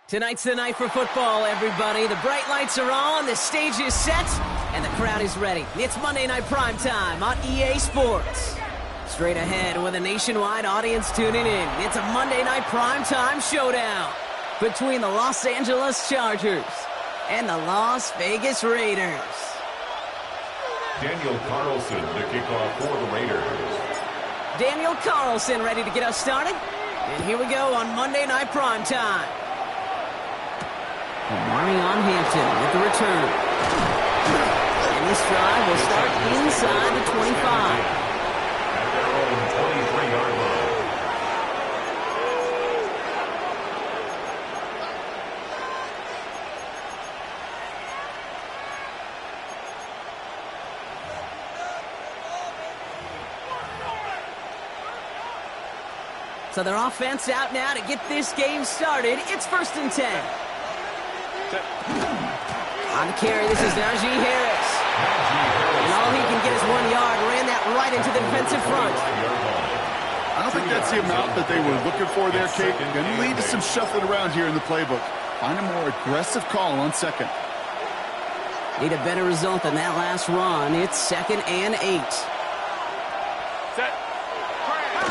Tonight's the night for football, everybody. The bright lights are on, the stage is set, and the crowd is ready. It's Monday Night Primetime on EA Sports. Straight ahead with a nationwide audience tuning in, it's a Monday Night Primetime showdown between the Los Angeles Chargers and the Las Vegas Raiders. Daniel Carlson to kick off for the Raiders. Daniel Carlson ready to get us started. And here we go on Monday Night Primetime. Marion Hampton with the return. And this drive will start inside the 25. At their own 23-yard line. So their offense out now to get this game started. It's 1st and 10. On the carry, this is Najee Harris. And all he can get is 1 yard. Ran that right into the defensive front. I don't think that's the amount that they were looking for there, Kate. Going to lead to some shuffling around here in the playbook. Find a more aggressive call on second. Need a better result than that last run. It's 2nd and 8. Set.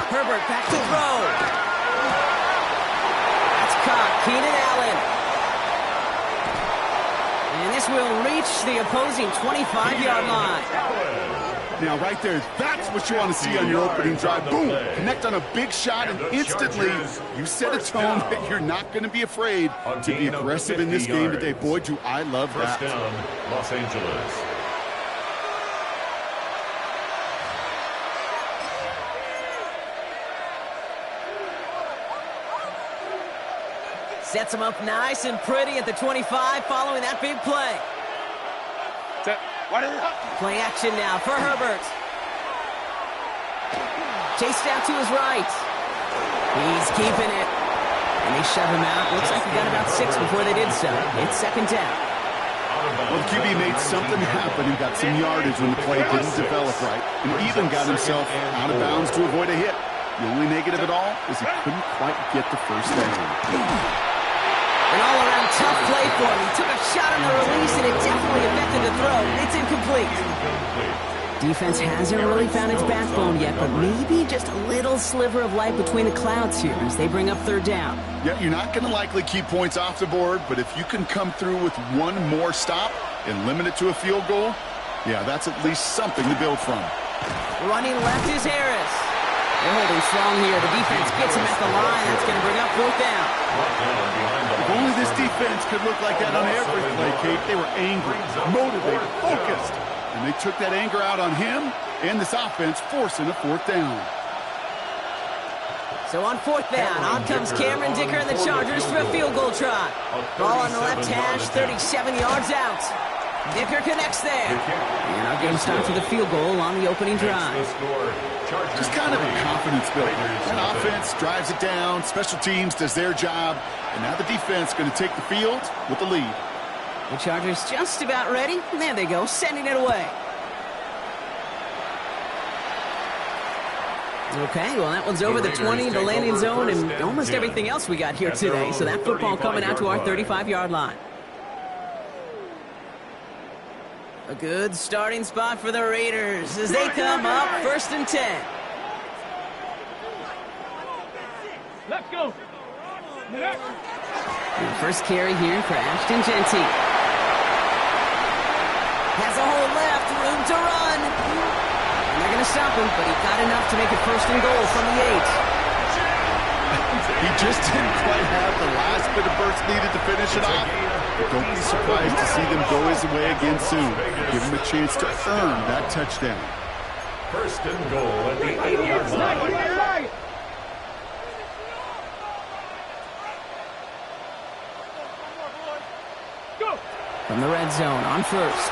Herbert back to throw. That's caught. Keenan Allen. And this will reach the opposing 25-yard line. Now, right there, that's what you want to see on your opening drive. Boom! Connect on a big shot, and instantly you set a tone that you're not going to be afraid to be aggressive in this game today. Boy, do I love that. First down, Los Angeles. Sets him up nice and pretty at the 25 following that big play. Play action now for Herbert. Chased out to his right. He's keeping it. And they shove him out. Looks like he got about 6 before they did so. It's 2nd down. Well, the QB made something happen and got some yardage when the play didn't develop right. And even got himself out of bounds to avoid a hit. The only negative at all is he couldn't quite get the first down. An all-around tough play for him. He took a shot on the release, and it definitely affected the throw. It's incomplete. Defense hasn't really found its backbone yet, but maybe just a little sliver of light between the clouds here as they bring up 3rd down. Yeah, you're not going to likely keep points off the board, but if you can come through with one more stop and limit it to a field goal, yeah, that's at least something to build from. Running left is Harris. They're holding strong here. The defense gets him at the line. That's going to bring up 4th down. If only this defense could look like that on every play, Kate. They were angry, motivated, focused. And they took that anger out on him and this offense, forcing a 4th down. So on 4th down, on comes Cameron Dicker and the Chargers for a field goal try. Ball on the left hash, 37 yards out. Dicker connects there. And our game starts with a field goal on the opening drive. Just kind of a confidence builder. An offense drives it down, special teams does their job, and now the defense going to take the field with the lead. The Chargers just about ready. And there they go, sending it away. Okay, well, that one's over the 20, the landing zone, and almost everything else we got here today. So that football coming out to our 35-yard line. A good starting spot for the Raiders as they come up 1st and 10. Let's go. And first carry here for Ashton Genty. Has a hole left, room to run. And they're going to stop him, but he got enough to make it 1st and goal from the 8. He just didn't quite have the last bit of burst needed to finish it off. But don't be surprised to see them go his way again soon. Give him a chance to earn that touchdown. 1st and goal at the 8-yard line. From the red zone on 1st.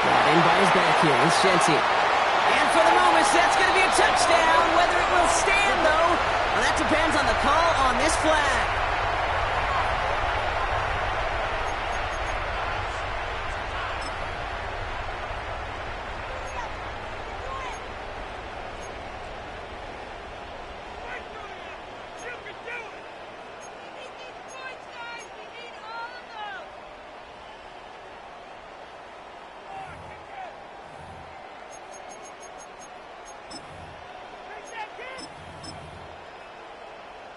Brought in by his back here is Genty. And for the moment, that's going to be a touchdown. Whether it will stand, though, well, that depends on the call on this flag.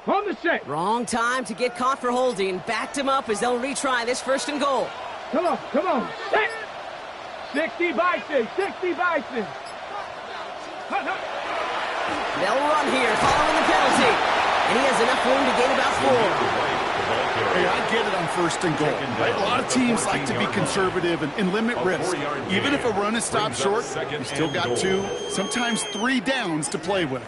On the set. Wrong time to get caught for holding. Backed him up as they'll retry this 1st and goal. Come on, come on. Set. 60 Bison, 60 Bison. They'll run here following the penalty. And he has enough room to gain about 4. Hey, I get it on 1st and goal. Right? A lot of teams like to be conservative and limit risk. Even if a run is stopped short, you still got 2, sometimes 3 downs to play with.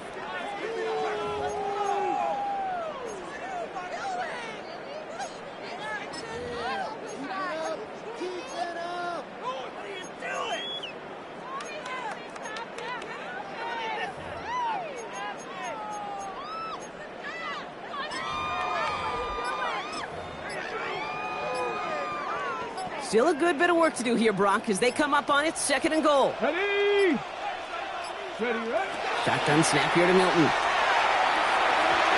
Still a good bit of work to do here, Brock, as they come up on it 2nd and goal. Ready. Ready, ready. Shotgun snap here to Milton.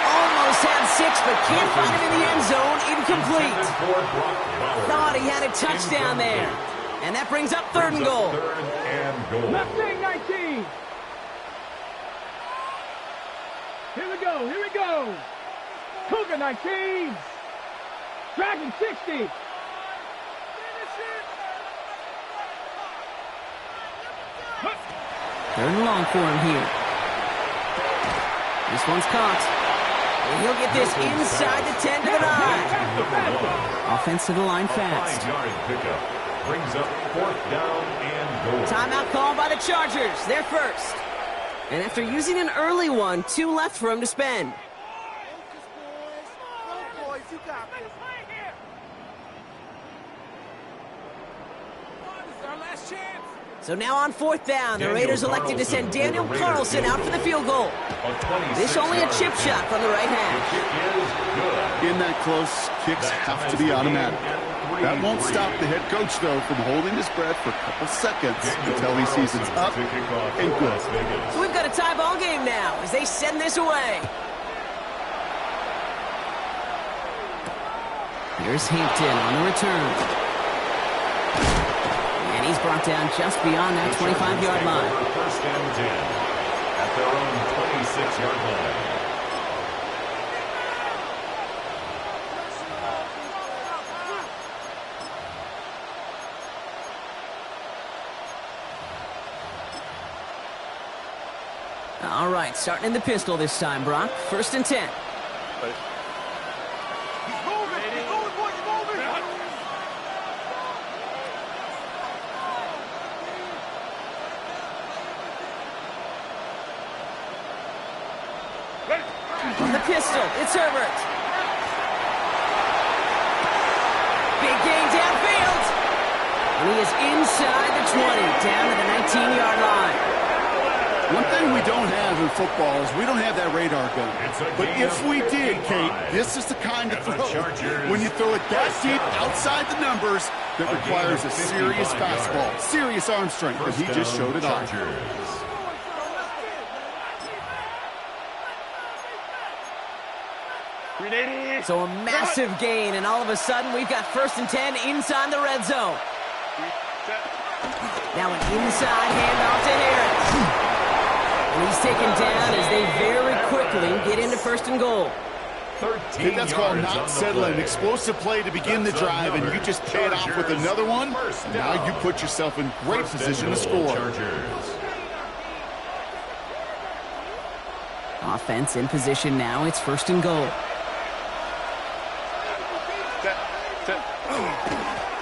Almost had 6, but can't find him in the end zone. Incomplete. Thought he had a touchdown there. And that brings up 3rd and goal. Left wing 19. Here we go, here we go. Cougar 19. Dragon 60. 3rd and long for him here. This one's caught. And he'll get this inside the 10 to the 9. Offensive line fast. 5-yard pickup brings up 4th down and goal. Timeout called by the Chargers. They're first. And after using an early one, 2 left for him to spend. So now on 4th down, the Raiders elected to send Daniel Carlson out for the field goal. This only a chip shot from the right hash. In that close, kicks have to be automatic. That won't stop the head coach, though, from holding his breath for a couple seconds until he sees it's up and good. So we've got a tie ball game now as they send this away. Here's Hampton on the return. And he's brought down just beyond that 25-yard line. 1st and 10 at their own 26-yard line. All right, starting in the pistol this time, Brock. 1st and 10. From the pistol, it's Herbert. Big gain downfield. And he is inside the 20, down to the 19-yard line. One thing we don't have in football is we don't have that radar gun. But if we did, Kate, this is the kind of throw, when you throw it that deep outside the numbers, that requires a serious fastball, serious arm strength, but he just showed it off. So a massive gain, and all of a sudden we've got 1st and 10 inside the red zone. Now an inside handoff to Harris. And he's taken down as they very quickly get into 1st and goal. I think that's called not settling. Explosive play to begin the drive, and you just pay it off with another one. And now you put yourself in great position to score. Offense in position now. It's 1st and goal.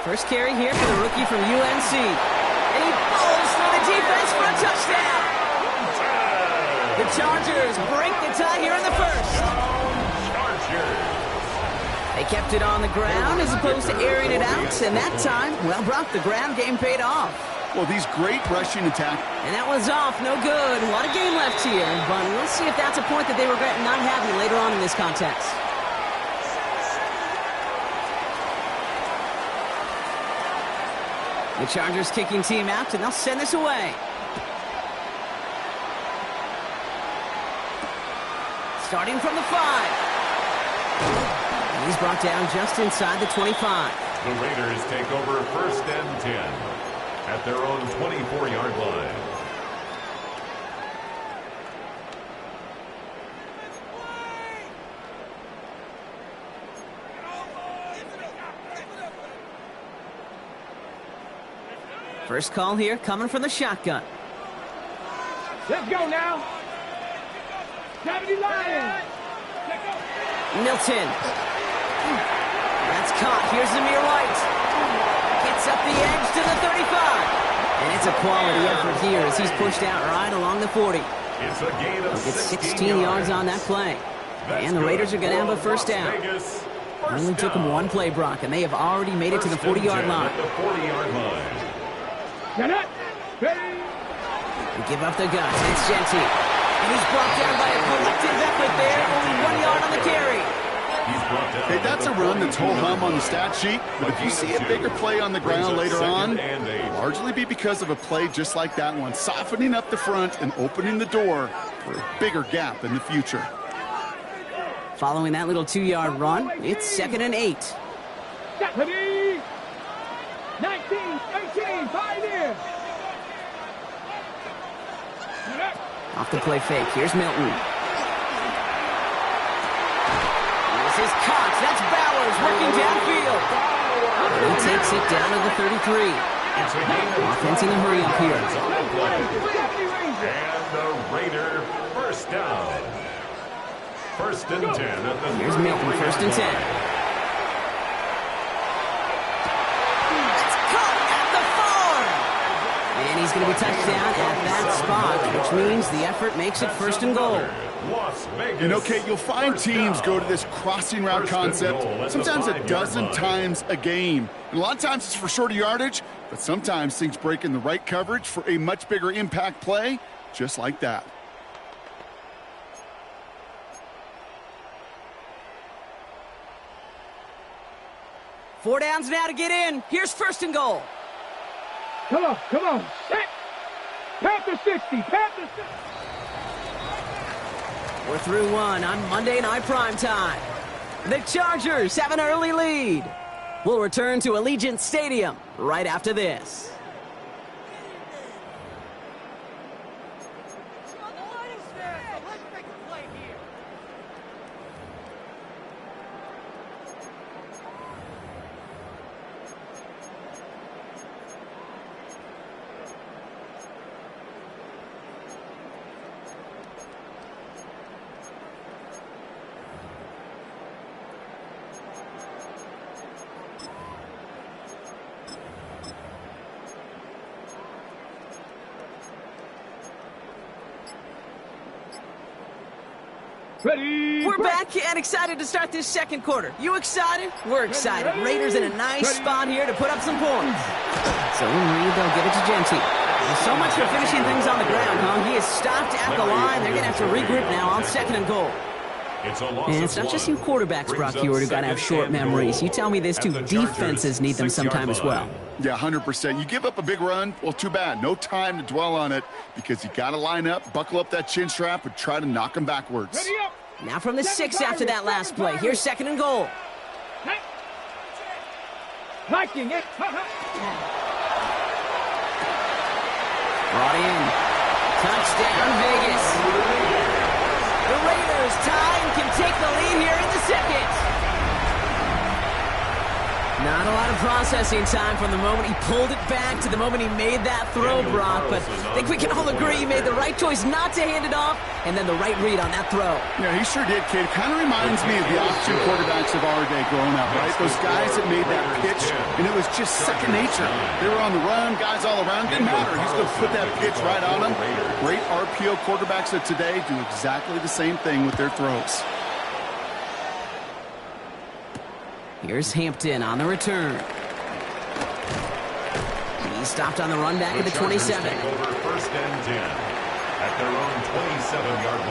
First carry here for the rookie from UNC. And he falls through the defense for a touchdown. The Chargers break the tie here in the 1st. They kept it on the ground as opposed to airing it out. And that time, well, Brock, the ground game paid off. Well, these great rushing attack. And that was off. No good. A lot of game left here. But we'll see if that's a point that they regret not having later on in this contest. The Chargers kicking team out, and they'll send this away. Starting from the 5. He's brought down just inside the 25. The Raiders take over 1st and 10 at their own 24-yard line. First call here coming from the shotgun. Let's go now. 70 Lions. Milton. That's caught. Here's Zamir White. Gets up the edge to the 35. And it's a quality effort here as he's pushed out right along the 40. It's a gain of 16 yards on that play. And the Raiders are going to have a 1st down. It only took them one play, Brock, and they have already made it to the 40-yard line. They give up the guts. It's Genty. And he's brought down by a collective effort there. Only 1 yard on the carry. Hey, that's a run that's whole hum on the stat sheet, but if you see a bigger play on the ground later on, it'll largely be because of a play just like that one, softening up the front and opening the door for a bigger gap in the future. Following that little 2-yard run, it's 2nd and 8. Stephanie! 19, 18, Pioneer! Off the play fake. Here's Milton. This is Cox. That's Bowers working downfield. He takes it down to the 33. Offense in a hurry up here. And the Raider 1st down. 1st and 10 at the Here's Milton, 1st and 10. It's caught at the 4. And he's going to be touched down at that spot, which means the effort makes it 1st and goal. You know, Kate, you'll find teams go to this crossing route concept sometimes a dozen times a game. And a lot of times it's for shorter yardage, but sometimes things break in the right coverage for a much bigger impact play, just like that. Four downs now to get in. Here's 1st and goal. Come on, come on. Set. Panther 60, Panther 60. We're through one on Monday Night Primetime. The Chargers have an early lead. We'll return to Allegiant Stadium right after this. Ready. We're back and excited to start this 2nd quarter. You excited? We're excited. Raiders in a nice spot here to put up some points. So in Reed, they'll give it to Genty. There's so much for finishing things on the ground, huh? He is stopped at the line. They're going to have to regroup now on 2nd and goal. And it's not just you quarterbacks, Brock Hewitt, who got to have short memories. You tell me this too, defenses need them sometime as well. Yeah, 100%. You give up a big run, well, too bad. No time to dwell on it because you got to line up, buckle up that chin strap, and try to knock them backwards. Now from the 6 after that last play. Here's 2nd and goal. Brought in. Touchdown, Vegas. The Raiders tie and can take the lead here in the 2nd. Not a lot of processing time from the moment he pulled it back to the moment he made that throw, Brock. But I think we can all agree he made the right choice not to hand it off, and then the right read on that throw. Yeah, he sure did, kid. Kind of reminds me of the option quarterbacks of our day growing up, right? Those guys that made that pitch, and it was just second nature. They were on the run, guys all around. Didn't matter. He's going to put that pitch right on them. Great RPO quarterbacks of today do exactly the same thing with their throws. Here's Hampton on the return. He stopped on the run back at the 27. Take over 1st and 10 at their own 27-yard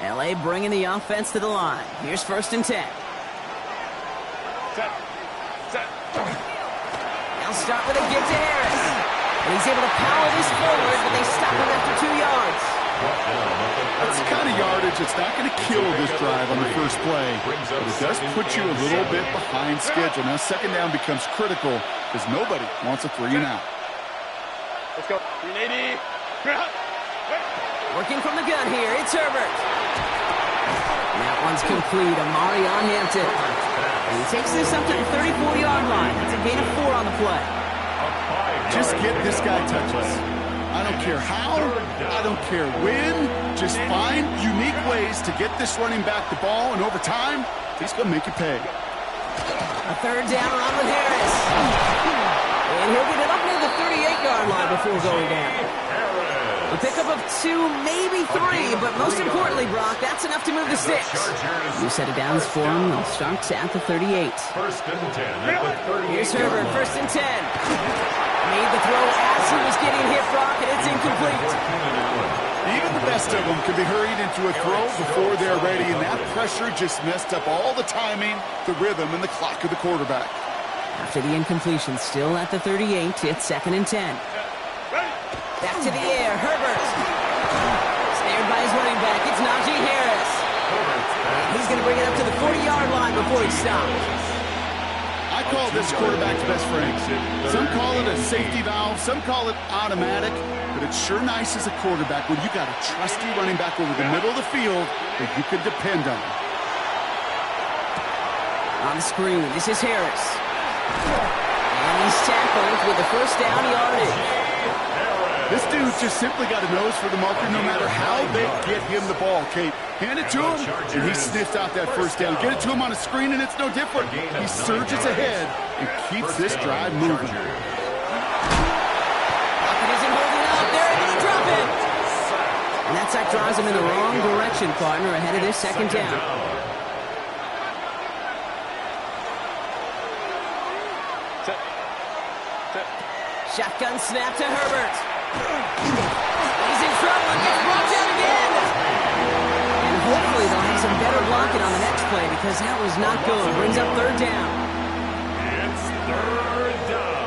line. LA bringing the offense to the line. Here's 1st and 10. Set. They'll start with a give to Harris. And he's able to power this forward, but they stop him after 2 yards. That's the kind of yardage that's not going to kill this drive on the first play, but it does put you a little bit behind schedule. Now 2nd down becomes critical because nobody wants a 3 and out. Let's go. 380. Working from the gun here, it's Herbert. And that one's complete. Amari on Hampton. And he takes this up to the 34-yard line. That's a gain of 4 on the play. Just get this guy touches. I don't care how, I don't care when. Just find unique ways to get this running back the ball, and over time, he's going to make you pay. A 3rd down run with Harris. And he'll get it up near the 38-yard line before going down. A pickup of 2, maybe 3, but most importantly, Brock, that's enough to move the 6. You set it down for him. They'll start at the 38. 1st and 10. Here's Herbert, 1st and 10. Made the throw as he was getting hit, Brock, and it's incomplete. Even the best of them can be hurried into a throw before they're ready, and that pressure just messed up all the timing, the rhythm, and the clock of the quarterback. After the incompletion, still at the 38, it's 2nd and 10. Back to the air, Herbert. Snared by his running back, it's Najee Harris. He's going to bring it up to the 40-yard line before he stops. I call this quarterback's best friend. Some call it a safety valve, some call it automatic, but it's sure nice as a quarterback when you got a trusty running back over the middle of the field that you can depend on. On the screen, this is Harris. And he's tackled with the 1st down yardage. This dude just simply got a nose for the marker no matter how they get him the ball, Kate. Hand it to him, and he sniffs out that 1st down. Get it to him on a screen, and it's no different. He surges ahead and keeps this drive moving. Pocket isn't holding up. They're able to drop it. And that sack drives him in the wrong direction, partner, ahead of this 2nd down. Shotgun snap to Herbert. He's in trouble and gets brought down again. And hopefully they'll have some better blocking on the next play because that was not good. Brings up 3rd down. It's 3rd down.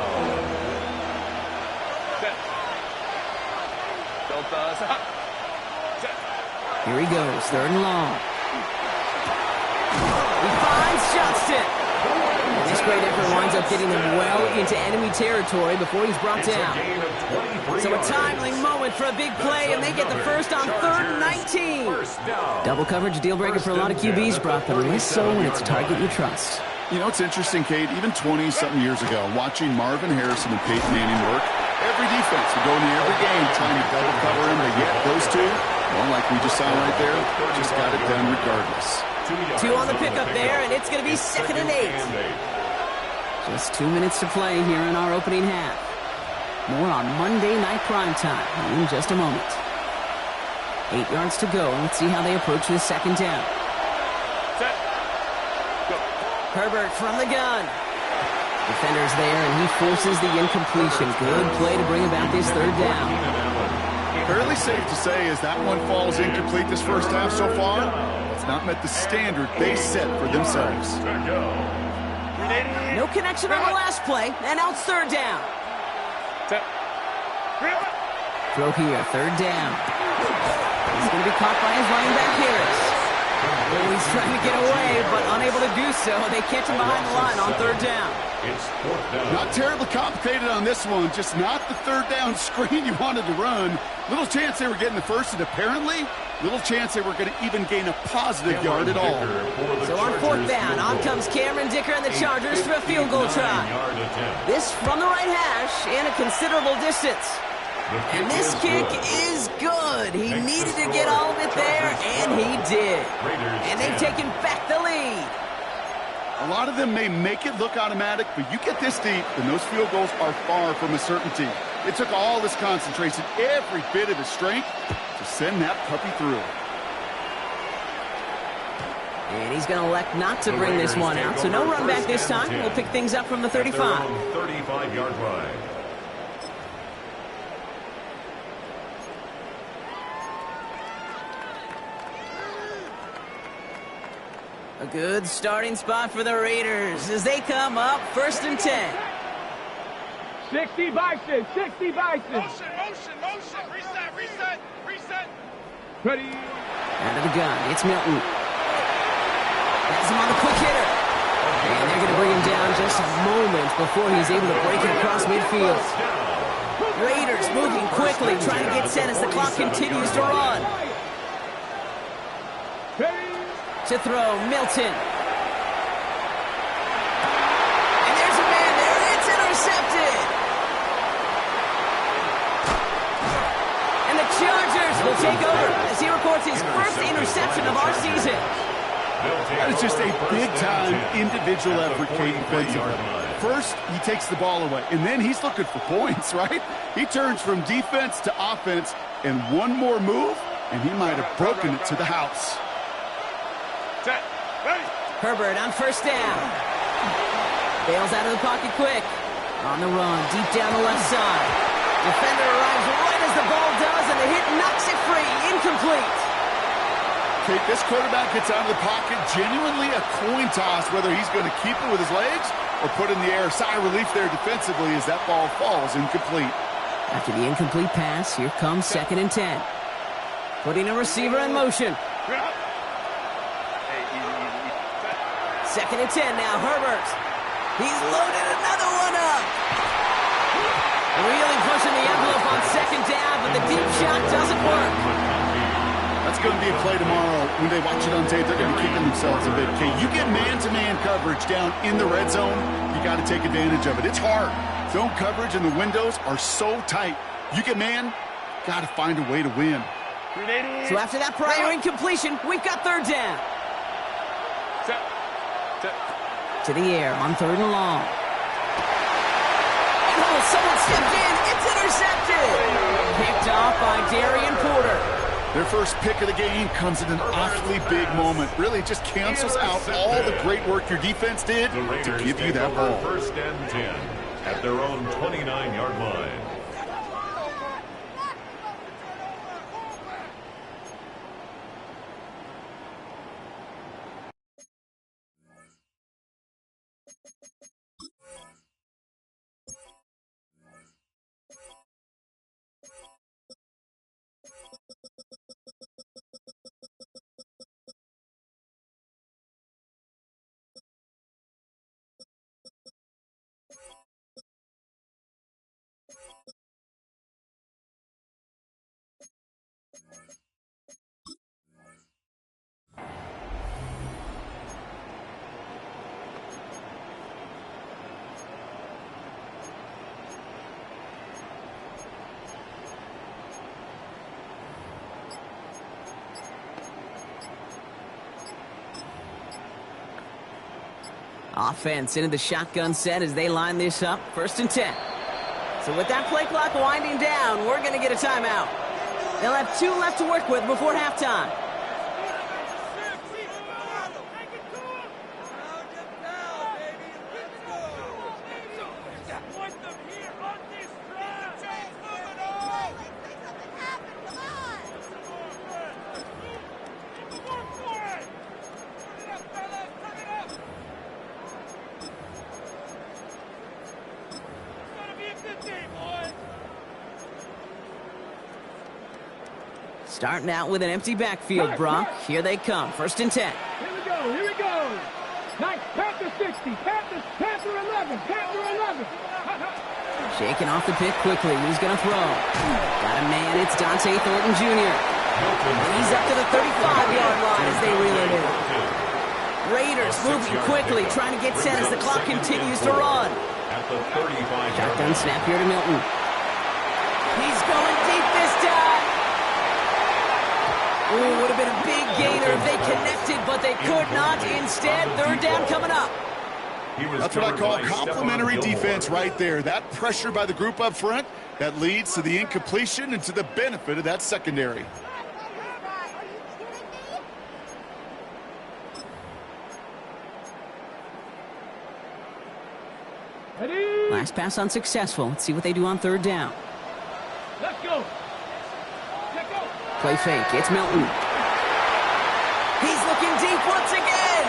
Here he goes, 3rd and long. He finds Johnston. And this great effort winds up getting him well into enemy territory before he's brought down. So a timely moment for a big play, and they get the first on 3rd and 19. Double coverage deal breaker for a lot of QBs, Brock, but less so when it's a target you trust. You know, it's interesting, Kate, even 20-something years ago, watching Marvin Harrison and Peyton Manning work, every defense would go into every game trying to double cover him, but yet those two, well, like we just saw right there, just got it done regardless. 2 on the pickup there, and it's going to be 2nd and 8. Just 2 minutes to play here in our opening half. More on Monday Night Primetime in just a moment. 8 yards to go. Let's see how they approach this second down. Set. Go. Herbert from the gun. Defender's there, and he forces the incompletion. Good play to bring about this third down. Fairly safe to say as that one falls incomplete this first half so far, it's not met the standard they set for themselves. No connection on the last play, and now it's third down. Set. Throw here, third down. He's going to be caught by his running back, Harris. Oh, he's trying to get away, but unable to do so. They catch him behind the line on third down. It's fourth down. Not terribly complicated on this one, just not the third down screen you wanted to run. Little chance they were getting the first, and apparently, little chance they were going to even gain a positive yard at all. So on fourth down, on comes Cameron Dicker and the Chargers for a field goal try. This from the right hash and a considerable distance. And this kick is good. He needed to get all of it there, and he did. And they've taken back the lead. A lot of them may make it look automatic, but you get this deep, and those field goals are far from a certainty. It took all his concentration, every bit of his strength, to send that puppy through. And he's going to elect not to bring this one out, so no run back this time. We'll pick things up from the 35. 35-yard line. A good starting spot for the Raiders as they come up first and 10. 60 Bison, 60 Bison. Motion. Reset. Ready. Out of the gun, it's Milton. Has him on the quick hitter. And they're going to bring him down just a moment before he's able to break it across midfield. Raiders moving quickly, trying to get set as the clock continues to run. Ready. To throw, Milton. And there's a man there. It's intercepted. And the Chargers will take over as he records his first interception of our season. That is just a big-time individual effort, Kate, defensively. First, he takes the ball away, and then he's looking for points, right? He turns from defense to offense, and one more move, and he might have broken it to the house. Set. Ready. Herbert on first down. Bails out of the pocket quick. On the run, deep down the left side. Defender arrives right as the ball does, and the hit knocks it free. Incomplete. Kate, this quarterback gets out of the pocket, genuinely a coin toss, whether he's going to keep it with his legs or put in the air. Sigh of relief there defensively as that ball falls incomplete. After the incomplete pass, here comes second and 10. Putting a receiver in motion. Second and 10 now, Herbert. He's loaded another one up. Really pushing the envelope on second down, but the deep shot doesn't work. That's going to be a play tomorrow. When they watch it on tape, they're going to be kicking themselves a bit. Okay, you get man-to-man coverage down in the red zone, you got to take advantage of it. It's hard. Zone coverage and the windows are so tight. You get man, got to find a way to win. So after that prior incompletion, we've got third down. Set. To the air on third and long. And someone stepped in. It's intercepted. Picked off by Darian Porter. Their first pick of the game comes at an awfully big moment. Really just cancels out all the great work your defense did to give you that ball. First and 10 at their own 29-yard line. Offense into the shotgun set as they line this up. First and 10. So with that play clock winding down, we're going to get a timeout. They'll have 2 left to work with before halftime. Starting out with an empty backfield, Brock. Here they come. 1st and 10. Here we go, here we go. Nice. Panther 60, Panther 11, Panther 11. Shaking off the pick quickly. Who's going to throw? Got a man. It's Dante Thornton Jr. And he's up to the 35-yard line as they reel it in. Raiders moving quickly, trying to get set as the clock continues to run. At the 35-yard Shotgun snap here to Milton. He's going deep this time. Ooh, would have been a big gainer if they connected, but they could not. Instead, 3rd down coming up. That's what I call complimentary defense right there. That pressure by the group up front, that leads to the incompletion and to the benefit of that secondary. Ready? Last pass unsuccessful. Let's see what they do on 3rd down. Let's go. Let's go. Play fake. It's Milton. He's looking deep once again.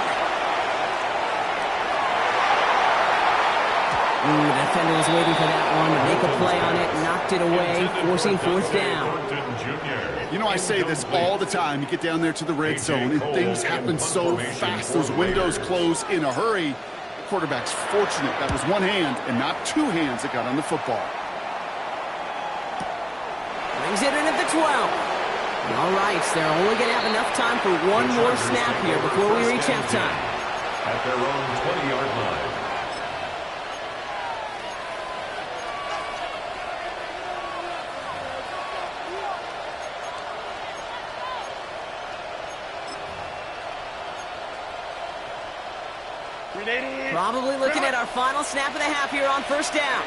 Ooh, the defender was waiting for that one to make a play on it. Knocked it away, forcing 4th down. You know, I say this all the time. You get down there to the red zone, and things happen so fast. Those windows close in a hurry. The quarterback's fortunate. That was one hand and not 2 hands that got on the football. Brings it in at the 12. All right, they're only going to have enough time for one more snap here before we reach halftime. At their own 20-yard line. Probably looking at our final snap of the half here on 1st down.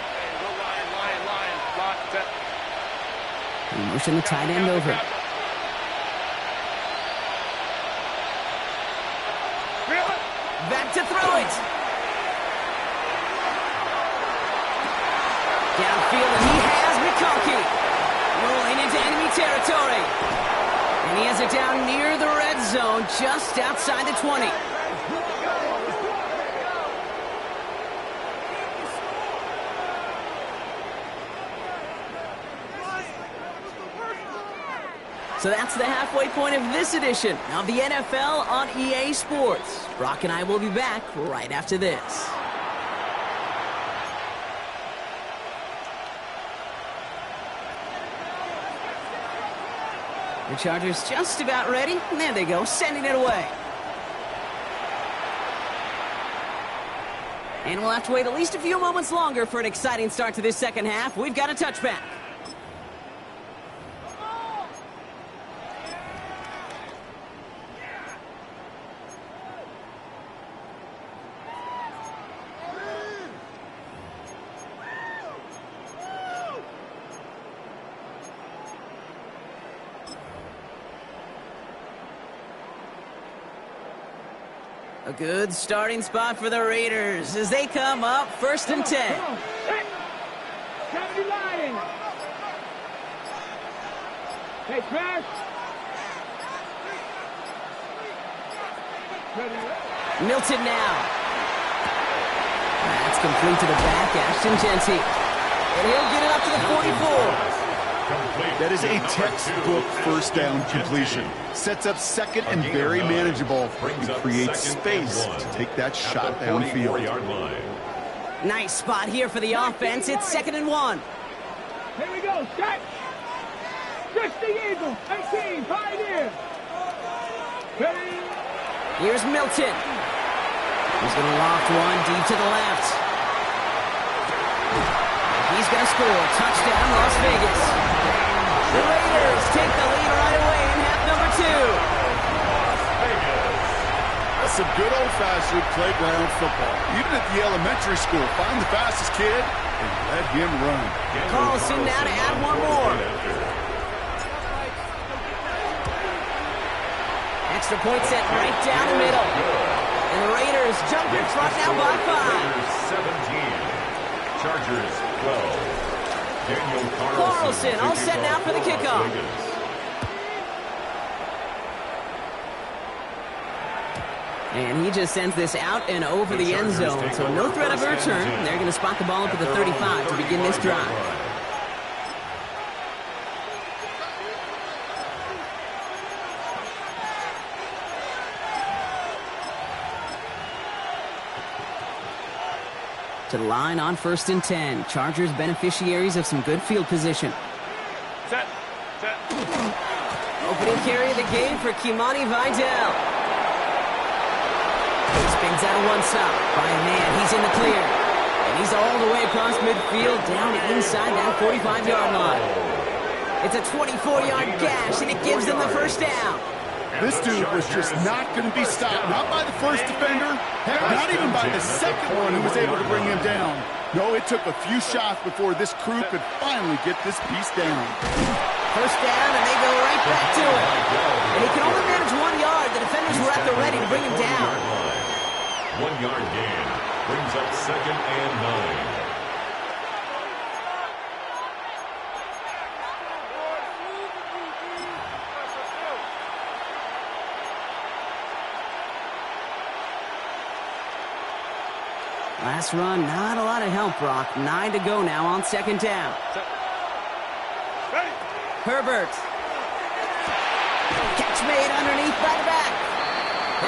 We motion the tight end over. Back to throw it. Downfield, and he has McConkey. Rolling into enemy territory. And he has it down near the red zone, just outside the 20. So that's the halfway point of this edition of the NFL on EA Sports. Brock and I will be back right after this. The Chargers just about ready. And there they go, sending it away. And we'll have to wait at least a few moments longer for an exciting start to this 2nd half. We've got a touchback. A good starting spot for the Raiders as they come up 1st and 10. Kennedy lying. Hey, Crash. Milton now. That's complete to the back, Ashton Genty. And he'll get it up to the 44. That is a textbook 1st down completion. Sets up 2nd and very manageable. And creates space to take that shot downfield. Nice spot here for the offense. It's 2nd and 1. Here we go, set. 60 Eagles, 18, Pioneer. Ready? Here's Milton. He's going to loft one deep to the left. He's going to score. Touchdown, Las Vegas. The Raiders take the lead right away in half number 2. That's some good old-fashioned playground football. Even at the elementary school, find the fastest kid and let him run. Carlson now to add one more. Extra point set right down the middle. And the Raiders jump in front now by 5. Raiders 17. Chargers 12. Daniel Carlson all set now for the kickoff. And he just sends this out and over the end zone. So no threat of a return. They're going to spot the ball up at the 35 to begin this drive. To the line on 1st and 10. Chargers beneficiaries of some good field position. Set. Opening carry of the game for Kimani Vidal. He spins out of one side. By a man, he's in the clear. And he's all the way across midfield down inside that 45-yard line. It's a 24-yard gash, and it gives them the first down. This dude was just not going to be stopped. Not by the first defender. Heck, not even by the second one who was able to bring him down. No, it took a few shots before this crew could finally get this piece down. First down, and they go right back to it. And he can only manage 1 yard. The defenders were at the ready to bring him down. 1 yard gain brings up 2nd and 9. Last run, not a lot of help, Brock. 9 to go now on 2nd down. Herbert. Catch made underneath by the back.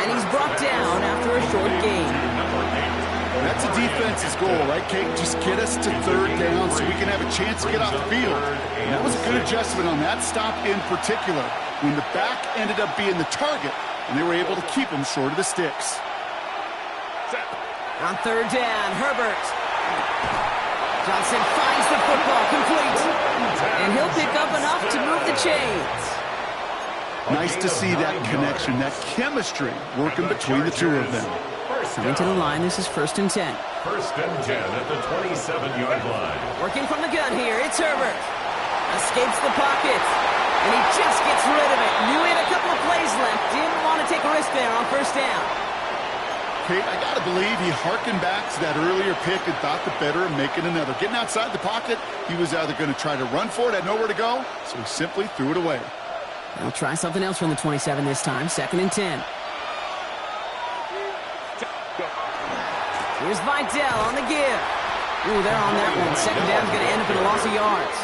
And he's brought down after a short gain. That's a defense's goal, right, Kate? Just get us to 3rd down so we can have a chance to get off the field. And that was a good adjustment on that stop in particular, when the back ended up being the target, and they were able to keep him short of the sticks. On 3rd down, Herbert. Johnson finds the football complete. And he'll pick up enough to move the chains. Nice to see that connection, that chemistry working between the two of them. Coming to the line, this is 1st and 10. 1st and 10 at the 27-yard line. Working from the gun here, it's Herbert. Escapes the pocket. And he just gets rid of it. Knew he had a couple of plays left. Didn't want to take a risk there on 1st down. Kate, I got to believe he harkened back to that earlier pick and thought the better of making another. Getting outside the pocket, he was either going to try to run for it, had nowhere to go, so he simply threw it away. They'll try something else from the 27 this time, 2nd and 10. Here's Vidal on the give. Ooh, they're on that one. 2nd down's going to end up in a loss of yards.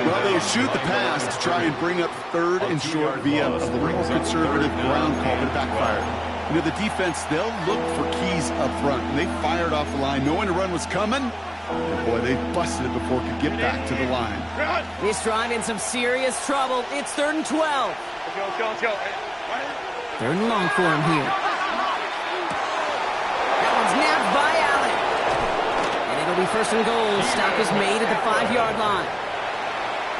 Well, they shoot the pass to try and bring up 3rd and short via a little more conservative ground call, but it backfired. You know, the defense, they'll look for keys up front. And they fired off the line knowing the run was coming. And boy, they busted it before it could get back to the line. This drive in some serious trouble. It's 3rd and 12. Let's go. 3rd and long for him here. That one's nabbed by Allen. And it'll be 1st and goal. Stop is made at the 5-yard line.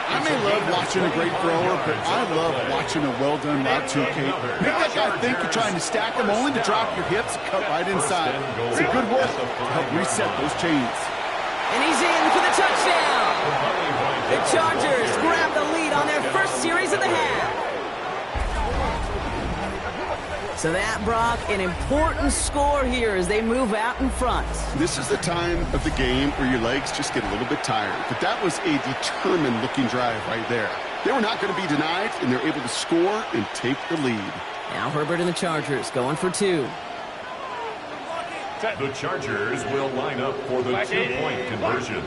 I may love watching a great thrower, but I love watching a well-done route too, Kate. Make that guy think you're trying to stack him only to drop your hips and cut right inside. It's a good work to help reset those chains. And he's in for the touchdown. The Chargers grab the lead on their first series of the half. So that, Brock, an important score here as they move out in front. This is the time of the game where your legs just get a little bit tired. But that was a determined-looking drive right there. They were not going to be denied, and they're able to score and take the lead. Now Herbert and the Chargers going for 2. The Chargers will line up for the 2-point conversion.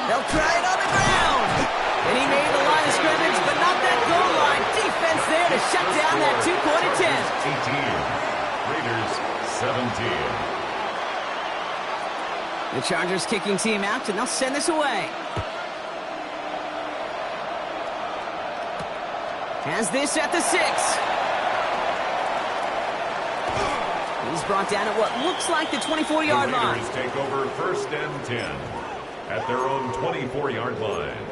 They'll try it on the ground. And he made the line of scrimmage, but not that goal line. Defense there to shut down that 2-point attempt. 18. Raiders 17. The Chargers kicking team out, and they'll send this away. Has this at the 6. He's brought down at what looks like the 24-yard line. Raiders take over 1st and 10 at their own 24-yard line.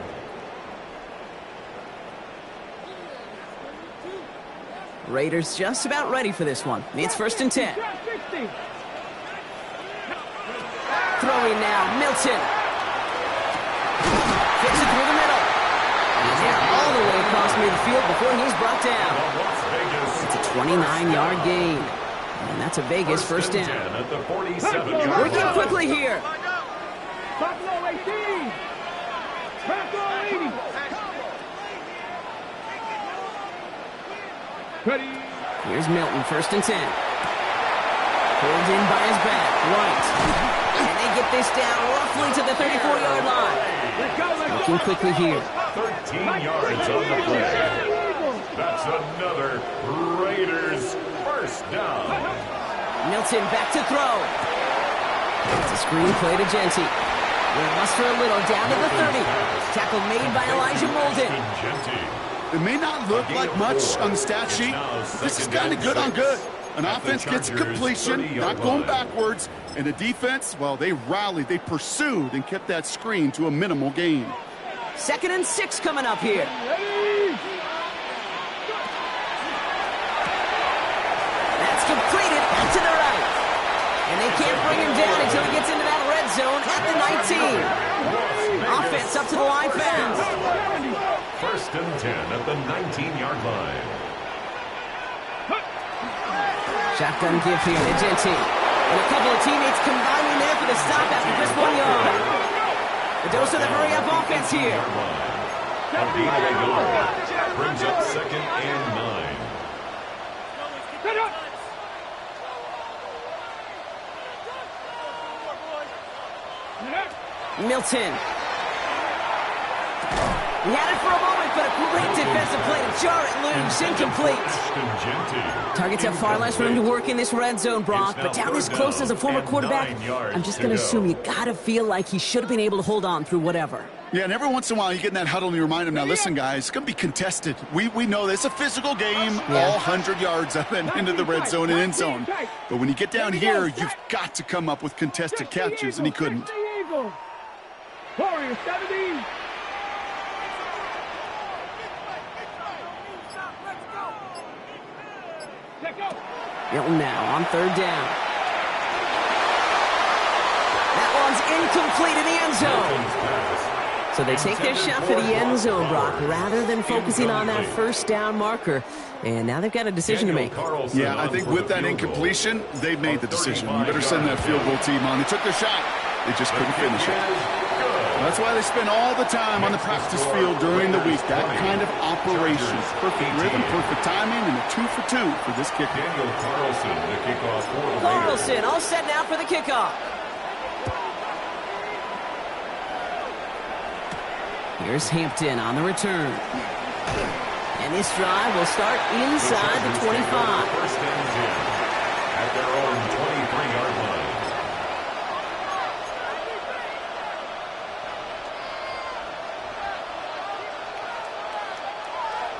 Raiders just about ready for this one. It's 1st and 10. Throwing now, Milton. Fits it field before he's brought down. It's a 29-yard gain. And that's a Vegas first down. At the 47-yard Working line. quickly here. Buffalo 18. Buffalo 80. Ready. Here's Milton, first and 10. Pulled in by his back, right. And they get this down roughly to the 34-yard line. Looking quickly here. 13 yards on the play. That's another Raiders first down. Milton back to throw. It's a screen play to Genty. We'll muster a little down to the 30. Tackle made by Elijah Molden. It may not look like much on the stat sheet. This is kind of good on good. An offense gets a completion, not going backwards, and the defense, well, they rallied, they pursued, and kept that screen to a minimal gain. 2nd and 6 coming up here. That's completed out to the right. And they can't bring him down until he gets into that red zone at the 19. Offense up to the line fast. 1st and 10 at the 19-yard line. Shotgun give here to Genty. And a couple of teammates combining there for the stop after just 1 yard. The dose of the hurry-up offense here. Brings up 2nd and 9. Milton. He had it for a moment, but a great defensive play to jar it loose. Incomplete. Targets have far less room to work in this red zone, Brock, but down this close as a former quarterback, I'm just going to assume you got to feel like he should have been able to hold on through whatever. Yeah, and every once in a while you get in that huddle and you remind him, now listen, guys, it's going to be contested. We know that it's a physical game, all 100 yards up and into the red zone and end zone. But when you get down here, you've got to come up with contested catches, and he couldn't. Warriors 70. Milton now on 3rd down. That one's incomplete in the end zone. So they take their shot for the end zone, Brock, rather than focusing on that first down marker. And now they've got a decision to make. Yeah, I think with that incompletion, they've made the decision. You better send that field goal team on. They took their shot. They just couldn't finish it. That's why they spend all the time on the practice field during the week. That kind of operation. Perfect rhythm, perfect timing, and a 2 for 2 for this kicker. Daniel Carlson, the kickoff for the Carlson all set now for the kickoff. Here's Hampton on the return. And this drive will start inside the 25. 1st and 10 at their own 23-yard line.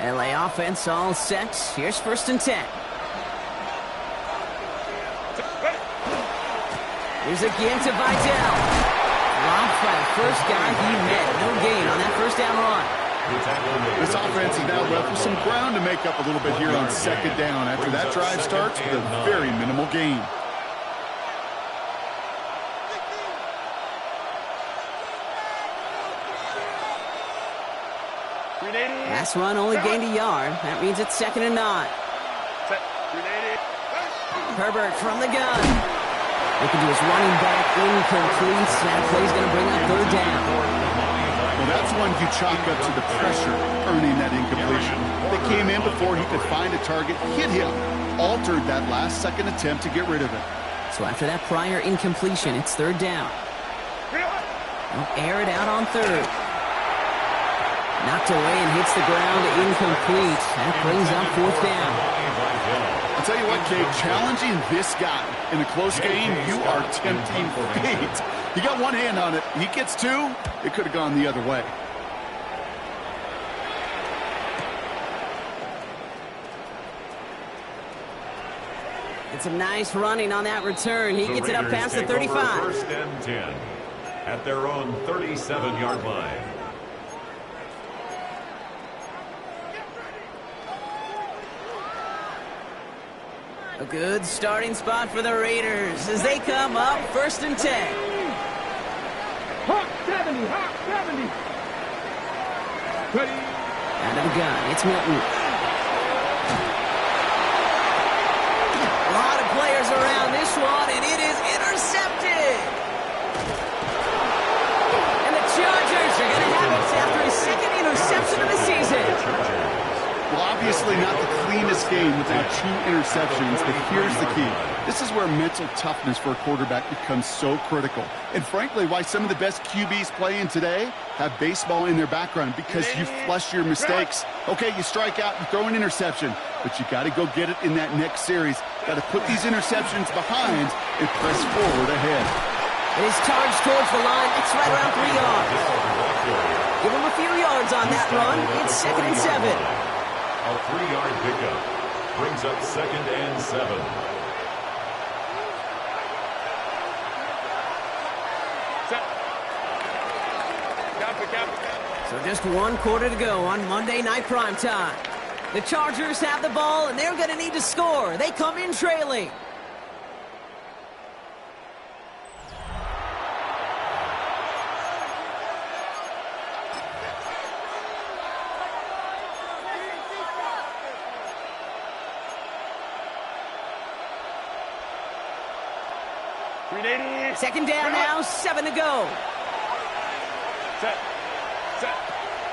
LA offense all set. Here's 1st and 10. Here's again to Vidal. Robbed by the first guy he met. No gain on that first down run. This offense is now left with some ground to make up a little bit here on 2nd down after that drive starts with a very minimal gain. Last run only gained a yard. That means it's 2nd and 9. Herbert from the gun. Looking to his running back, incomplete. That play's going to bring up 3rd down. Well, that's one you chalk up to the pressure earning that incompletion. They came in before he could find a target, hit him, altered that last-second attempt to get rid of it. So after that prior incompletion, it's 3rd down. They'll air it out on 3rd. Knocked away and hits the ground, incomplete. That brings up 4th down. I'll tell you what, Kate, challenging this guy in a close game, you are tempting fate. He got one hand on it. He gets 2. It could have gone the other way. It's a nice running on that return. He gets it up past the 35. 1st and 10 at their own 37-yard line. A good starting spot for the Raiders as they come up 1st and 10. Hawk 70, Hawk 70. Ready. Out of the gun, it's Milton. A lot of players around this one, and it is intercepted. And the Chargers are going to have it after his second interception of the season. Well, obviously not the cleanest game without 2 interceptions, but here's the key. This is where mental toughness for a quarterback becomes so critical. And frankly, why some of the best QBs playing today have baseball in their background, because you flush your mistakes. Okay, you strike out, you throw an interception, but you got to go get it in that next series. Got to put these interceptions behind and press forward ahead. It is charged towards the line. It's right around 3 yards. Give him a few yards on that run. It's 2nd and 7. A 3-yard pickup brings up 2nd and 7. So just 1 quarter to go on Monday Night Primetime. The Chargers have the ball, and they're going to need to score. They come in trailing. Second down now, 7 to go. Set.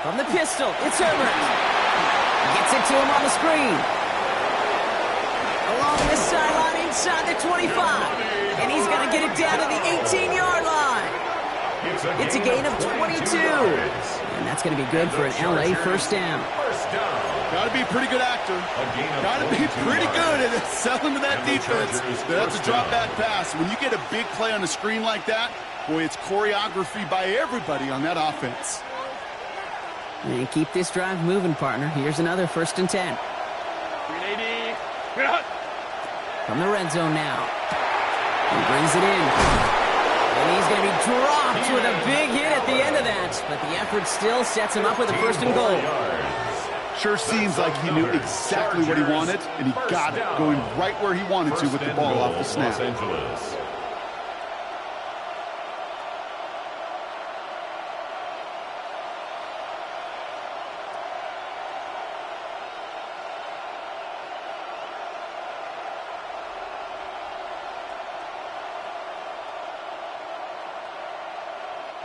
From the pistol, it's Herbert. Gets it to him on the screen. Along this sideline inside the 25. And he's going to get it down to the 18-yard line. It's a gain of 22. And that's going to be good for an LA first down. Got to be a pretty good actor. Got to be pretty good at selling to that defense. That's a drop back pass. When you get a big play on the screen like that, boy, it's choreography by everybody on that offense. And keep this drive moving, partner. Here's another 1st and 10. 380. From the red zone now. He brings it in. And he's going to be dropped with a big hit at the end of that. But the effort still sets him up with a 1st and goal. Sure seems like he knew exactly what he wanted, and he got it, going right where he wanted to with the ball off the snap.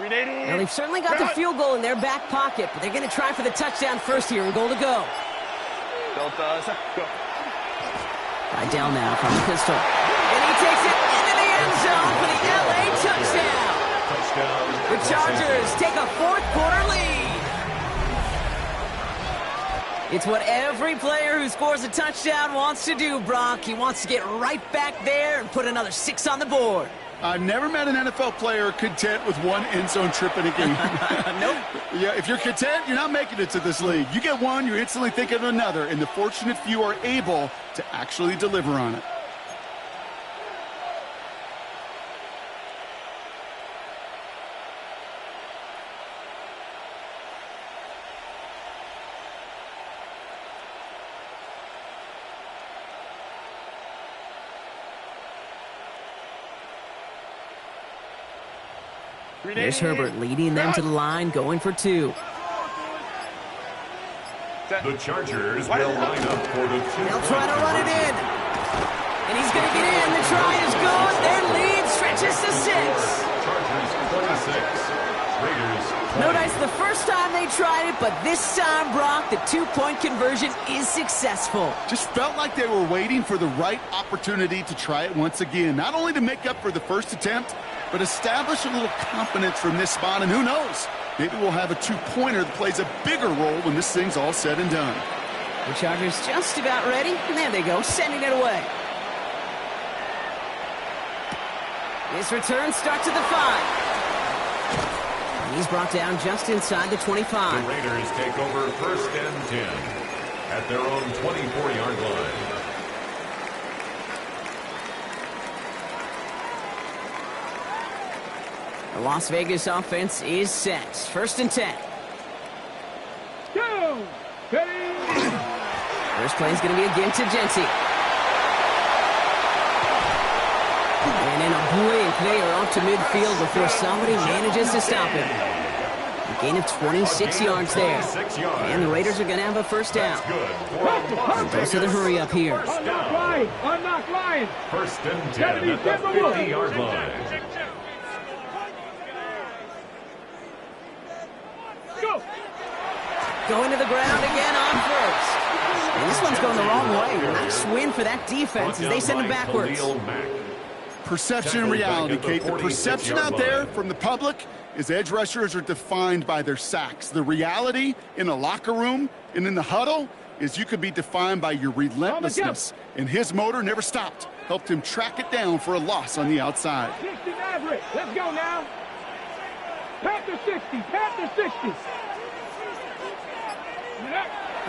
Now, they've certainly got the field goal in their back pocket, but they're going to try for the touchdown first here and goal to go. Idell now from the pistol. And he takes it into the end zone for the LA touchdown. The Chargers take a 4th quarter lead. It's what every player who scores a touchdown wants to do, Brock. He wants to get right back there and put another 6 on the board. I've never met an NFL player content with 1 end zone trip in a game. Nope. Yeah, if you're content, you're not making it to this league. You get 1, you're instantly thinking of another, and the fortunate few are able to actually deliver on it. Here's Herbert leading them to the line, going for 2. The Chargers will line up for the 2. They'll try to run it in. And he's going to get in. The try is good. Their lead stretches to 6. Chargers 26. Raiders 20. Notice the first time they tried it, but this time, Brock, the 2-point conversion is successful. Just felt like they were waiting for the right opportunity to try it once again. Not only to make up for the first attempt, but establish a little confidence from this spot, and who knows? Maybe we'll have a 2-pointer that plays a bigger role when this thing's all said and done. The Chargers just about ready, and there they go, sending it away. This return starts at the 5. And he's brought down just inside the 25. The Raiders take over 1st and 10 at their own 24-yard line. The Las Vegas offense is set. 1st and 10. Go! First play is going to be again to Genty. And in a blink, they are off to midfield before somebody manages to stop him. The Gain of 26 yards there. 26 yards. And the Raiders are going to have a first down. Goes to the hurry up here. Unlock line. First and 10 at the 50-yard line. Go. Going to the ground again on first. And this one's going the wrong way. Nice win for that defense as they send him backwards. Perception and reality, Kate. The perception out there from the public is edge rushers are defined by their sacks. The reality in the locker room and in the huddle is you could be defined by your relentlessness. And his motor never stopped. Helped him track it down for a loss on the outside. 60 average. Let's go now. Panther 60. Panther 60.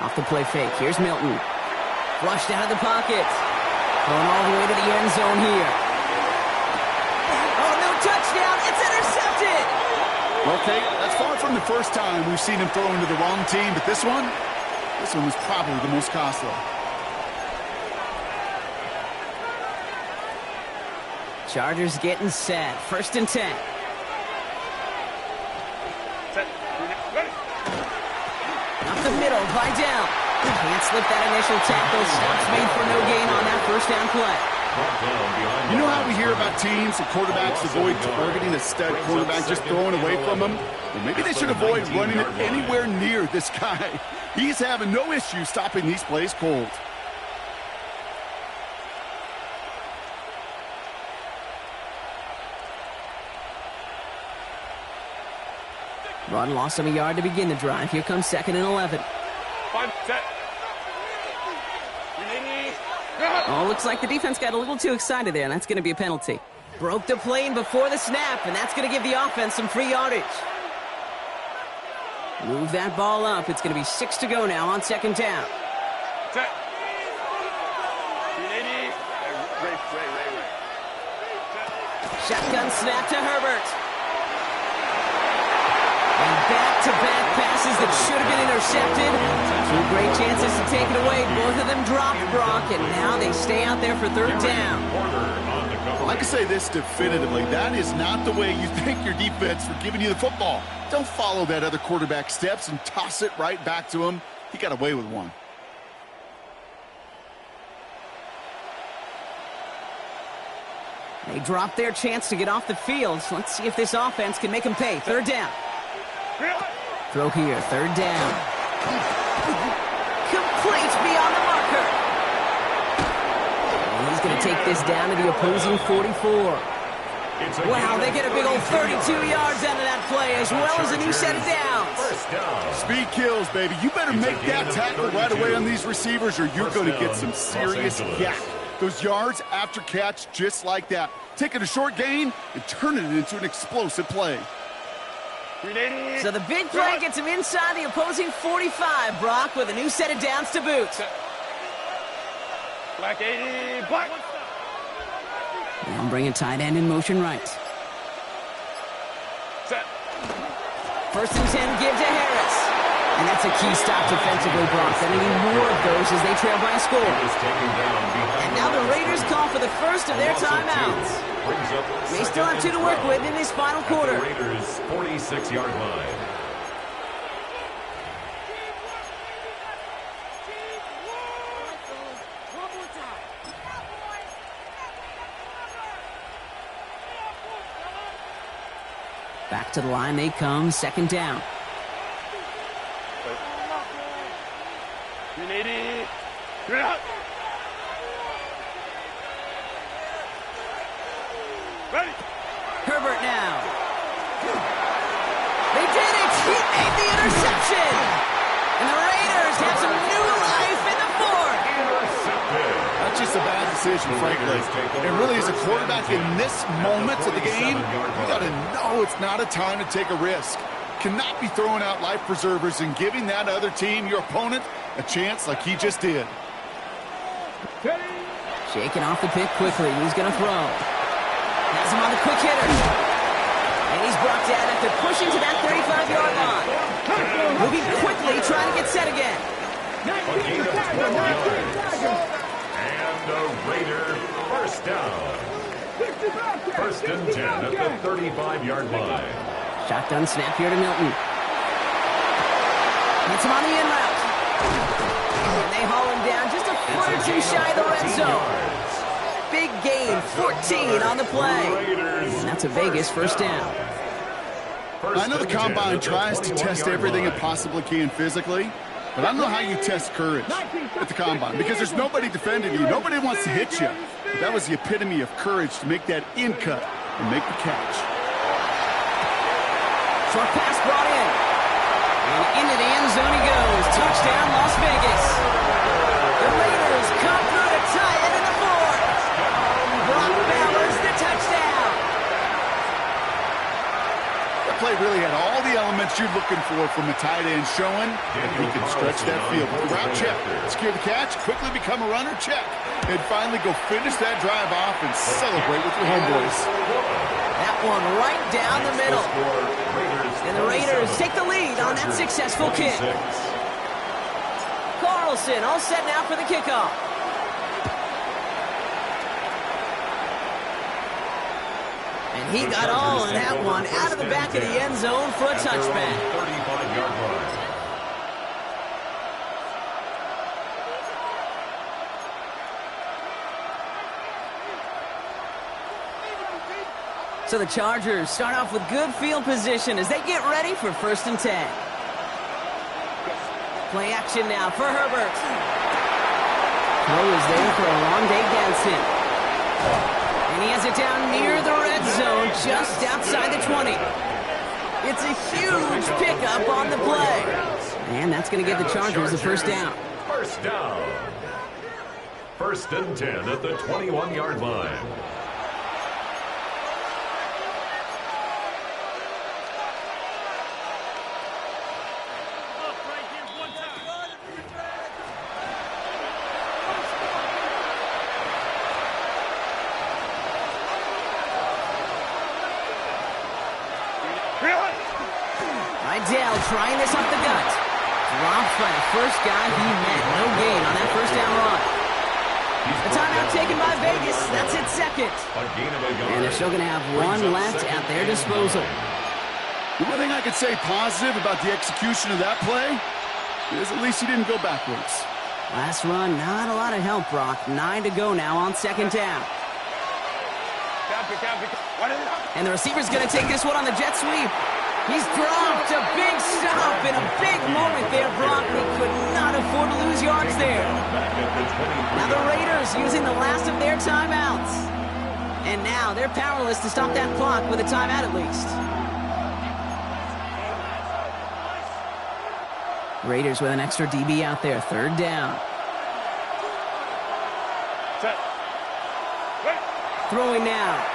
Off the play fake. Here's Milton. Flushed out of the pocket. Going all the way to the end zone here. Oh, no touchdown. It's intercepted. Well, Kate, that's far from the first time we've seen him throw into the wrong team, but this one was probably the most costly. Chargers getting set. First and 10. Set. Ready. Up the middle, by down. Can't slip that initial tackle. Stops made for no gain on that first down play. You know how we hear about teams and quarterbacks avoid targeting a stud quarterback, just throwing away from him? Well, maybe they should avoid running it anywhere near this guy. He's having no issue stopping these plays cold. Run loss of a yard to begin the drive. Here comes second and 11. 5, set. Oh, looks like the defense got a little too excited there, and that's going to be a penalty. Broke the plane before the snap, and that's going to give the offense some free yardage. Move that ball up. It's going to be 6 to go now on second down. Set. 380. Ray. Shotgun snap to Herbert. And back-to-back passes that should have been intercepted. Two great chances to take it away. Both of them dropped, Brock, and now they stay out there for third down. I can say this definitively. That is not the way you thank your defense for giving you the football. Don't follow that other quarterback steps and toss it right back to him. He got away with one. They dropped their chance to get off the field. So let's see if this offense can make them pay. Third down. Throw here, third down. Complete beyond the marker. And he's going to take this down to the opposing 44. Wow, they get a big old 32 yards out of that play, as well as a new set of downs. Speed kills, baby. You better make that tackle right away on these receivers, or you're going to get some serious yak. Those yards after catch, just like that. Taking a short gain and turning it into an explosive play. So the big play gets him inside the opposing 45, Brock, with a new set of downs to boot. Black 80, black. Now bringing tight end in motion right. Set. First and 10, give to Harris. And that's a key stop defensively, Brock. They need more of those as they trail by a score. And now the Raiders call for the first of their timeouts. They still have 2 to work with in this final quarter. Raiders' 46-yard line. Back to the line they come, second down. 380. You're out. Ready. Herbert now. They did it! He made the interception! And the Raiders have some new life in the fourth! That's just a bad decision, frankly. And really, as a quarterback in this moment of the game, you got to know it's not a time to take a risk. Cannot be throwing out life preservers and giving that other team, your opponent, a chance like he just did. Shaking off the pick quickly. Who's going to throw? Has him on the quick hitter. And he's brought down after pushing to that 35-yard line. Moving quickly, trying to get set again. And a Raider first down. First and 10 at the 35-yard line. Shotgun snap here to Milton. him on the in route. And they haul him down just a foot or two shy of the red zone. Big gain, 14 on the play. And that's a Vegas first down. I know the Combine tries to test everything it possibly can physically, but I don't know how you test courage at the Combine because there's nobody defending you. Nobody wants to hit you. But that was the epitome of courage to make that in cut and make the catch. Short pass brought in. And into the end zone he goes. Touchdown, Las Vegas. The Raiders come through to tie it in the fourth. Brock Bowers the touchdown. That play really had all the elements you're looking for from a tight end, showing that he can stretch that field. Route check, secure the catch, quickly become a runner, check, and finally go finish that drive off and celebrate with your homeboys. That one right down the middle. And the Raiders take the lead on that successful kick. Carlson all set now for the kickoff. And he got all of that one out of the back of the end zone for a touchback. 35-yard line. So the Chargers start off with good field position as they get ready for 1st and 10. Play action now for Herbert. Throw is there for a long day Gadsden. And he has it down near the red zone, just outside the 20. It's a huge pickup on the play. And that's going to give the Chargers the first down. First down. 1st and 10 at the 21-yard line. Idell trying this up the gut. Dropped by the first guy he met. No gain on that first down run. The timeout taken by Vegas. That's its second. And they're still going to have one left at their disposal. The one thing I could say positive about the execution of that play is at least he didn't go backwards. Last run, not a lot of help, Brock. 9 to go now on 2nd down. And the receiver's going to take this one on the jet sweep. He's dropped a big stop in a big moment there, Brock. They could not afford to lose yards there. Now the Raiders using the last of their timeouts. And now they're powerless to stop that clock with a timeout at least. Raiders with an extra DB out there, 3rd down. Throwing now.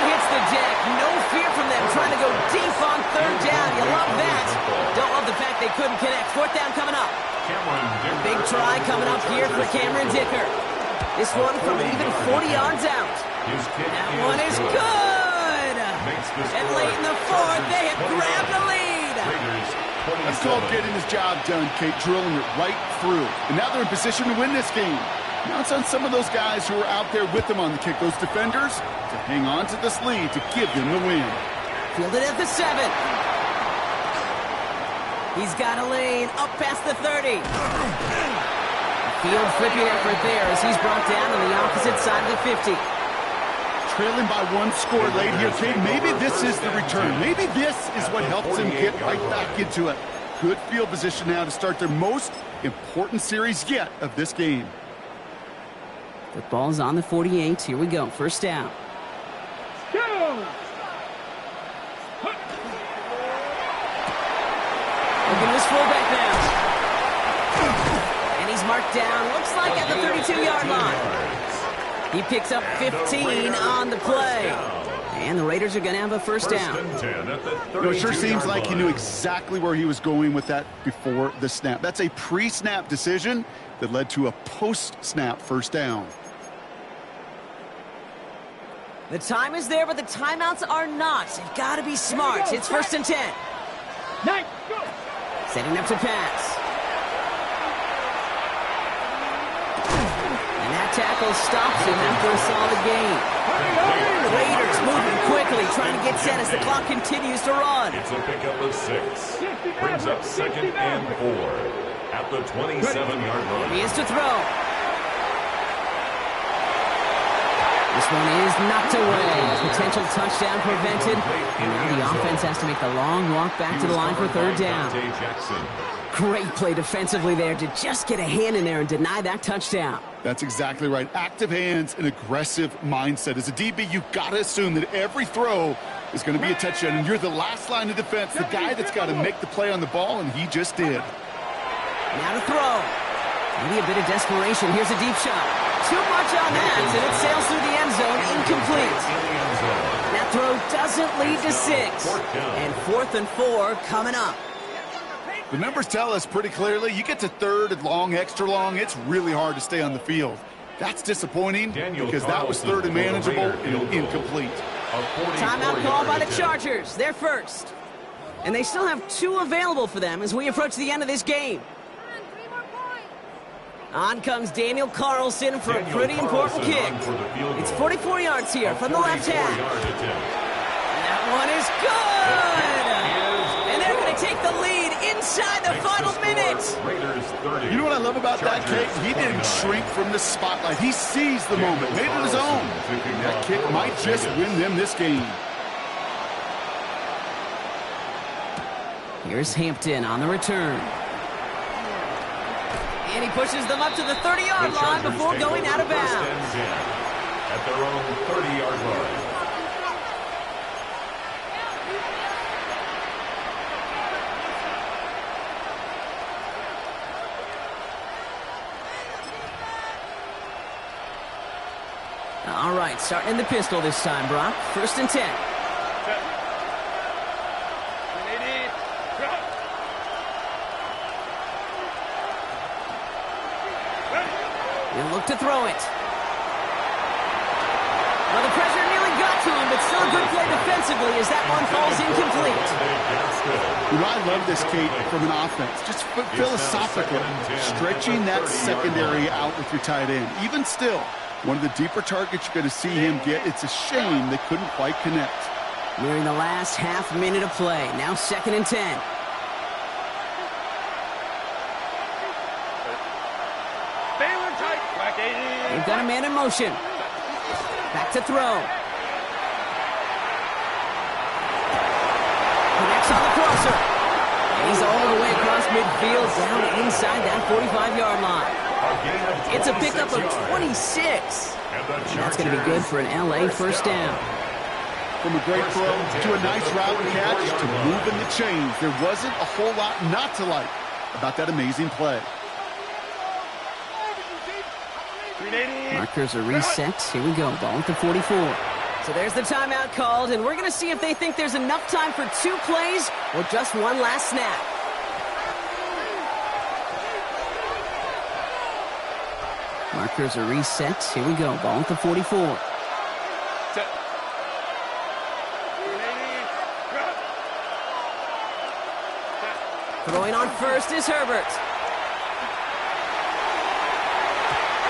Hits the deck. No fear from them trying to go deep on 3rd down. You love that. Don't love the fact they couldn't connect. 4th down coming up. Big try coming up here for Cameron Dicker. This one from even 40 yards out. That one is good. And late in the 4th, they have grabbed the lead. That's called getting his job done, Kate, drilling it right through. And now they're in position to win this game. Now it's on some of those guys who are out there with them on the kick, those defenders, to hang on to this lead to give them the win. Fielded at the 7. He's got a lane up past the 30. Field flipping effort there as he's brought down on the opposite side of the 50. Trailing by 1 score late here, Kate. Maybe this is the return. Maybe this is what helps them get right back into it. Good field position now to start their most important series yet of this game. The ball's on the 48. Here we go. 1st down. Go! Looking at his fullback now. And he's marked down, looks like at the 32-yard line. He picks up 15 on the play. And the Raiders are going to have a 1st down. It sure seems like he knew exactly where he was going with that before the snap. That's a pre-snap decision that led to a post-snap 1st down. The time is there, but the timeouts are not. You've got to be smart. It's 1st and 10. Nice. Go. Setting up to pass. And that tackle stops him after a solid gain. The Raiders moving quickly, trying to get set as the clock continues to run. It's a pickup of 6. Brings up 2nd and 4 at the 27-yard line. He is to throw. This one is knocked away. Potential touchdown prevented. And now the offense has to make the long walk back to the line for 3rd down. Great play defensively there to just get a hand in there and deny that touchdown. That's exactly right. Active hands and aggressive mindset. As a DB, you've got to assume that every throw is going to be a touchdown, and you're the last line of defense, the guy that's got to make the play on the ball, and he just did. Now to throw. Maybe a bit of desperation. Here's a deep shot. Too much on that, and it sails through the end zone, incomplete. That throw doesn't lead to 6. And 4th and 4 coming up. The numbers tell us pretty clearly, you get to 3rd and long, extra long, it's really hard to stay on the field. That's disappointing because that was 3rd and manageable and incomplete. Timeout called by the Chargers. They're first. And they still have 2 available for them as we approach the end of this game. On comes Daniel Carlson for a pretty important kick. It's 44 yards here from the left half. That one is good! And they're going to take the lead inside the final minute. You know what I love about that kick? He didn't shrink from the spotlight. He seized the moment, made it his own. That kick might just win them this game. Here's Hampton on the return. And he pushes them up to the 30-yard line before going out of bounds. At their own 30-yard line. All right, starting in the pistol this time, Brock. 1st and 10. He'll look to throw it. Well, the pressure nearly got to him, but still a good play defensively as that one falls incomplete. You know, I love this, Kate, from an offense. Just philosophically, stretching that secondary out with your tight end. Even still, one of the deeper targets you're going to see him get. It's a shame they couldn't quite connect. Nearing the last half minute of play. Now 2nd and 10. They've got a man in motion. Back to throw. Connects on the crosser. And he's all the way across midfield down inside that 45-yard line. It's a pickup of 26. And that's going to be good for an LA 1st down. From a great throw to a nice route and catch to moving the chains, there wasn't a whole lot not to like about that amazing play. Markers are reset. Here we go. Ball at the 44. So there's the timeout called, and we're going to see if they think there's enough time for 2 plays or just one last snap. Markers are reset. Here we go. Ball at the 44. Throwing on first is Herbert.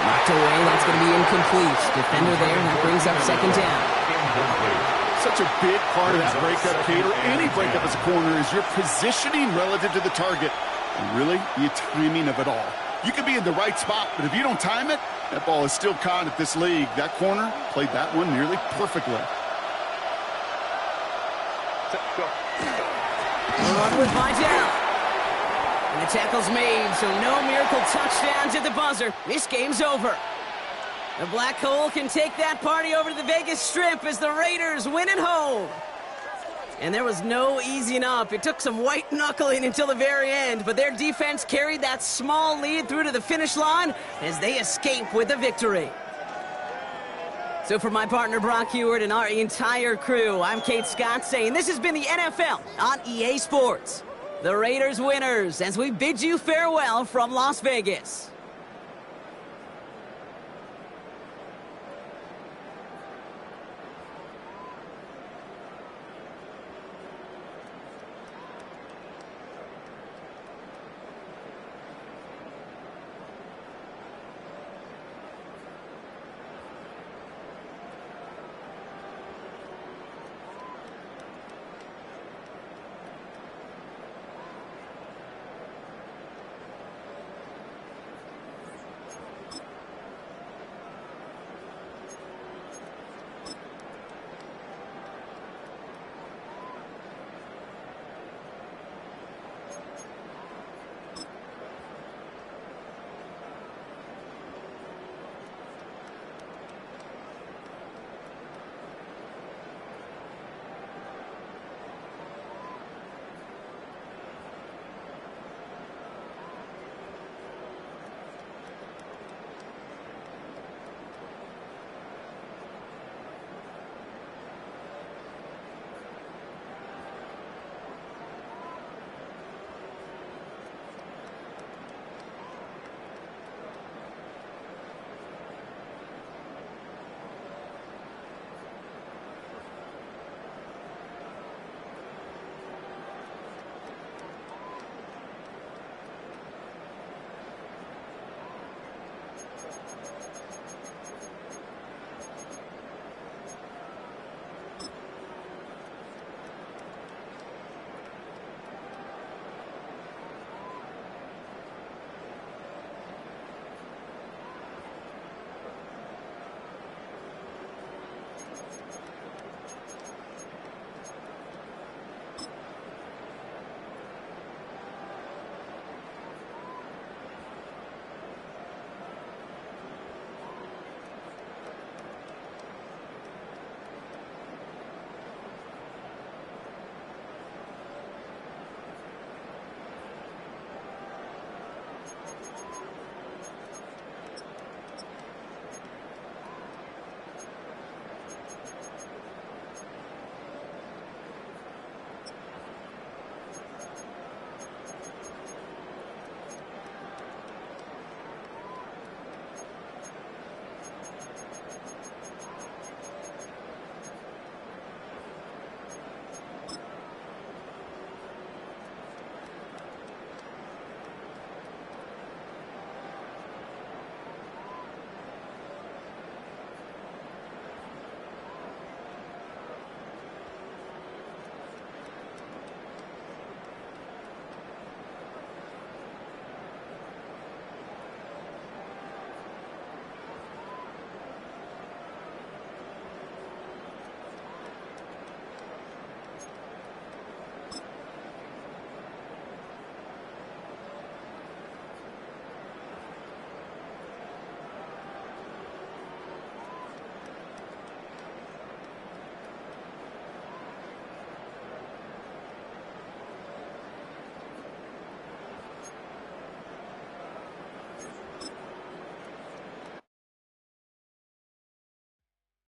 Knocked away. That's going to be incomplete. Defender there. That brings up 2nd down. Such a big part of that breakup, Kate, or any breakup as a corner, is your positioning relative to the target. And really, the timing of it all. You could be in the right spot, but if you don't time it, that ball is still caught at this league. That corner played that one nearly perfectly. Run with Vidal. And the tackle's made, so no miracle touchdowns at the buzzer. This game's over. The Black Hole can take that party over to the Vegas Strip as the Raiders win at home. And there was no easing up. It took some white knuckling until the very end, but their defense carried that small lead through to the finish line as they escape with a victory. So for my partner Brock Heward and our entire crew, I'm Kate Scott saying this has been the NFL on EA Sports. The Raiders winners as we bid you farewell from Las Vegas.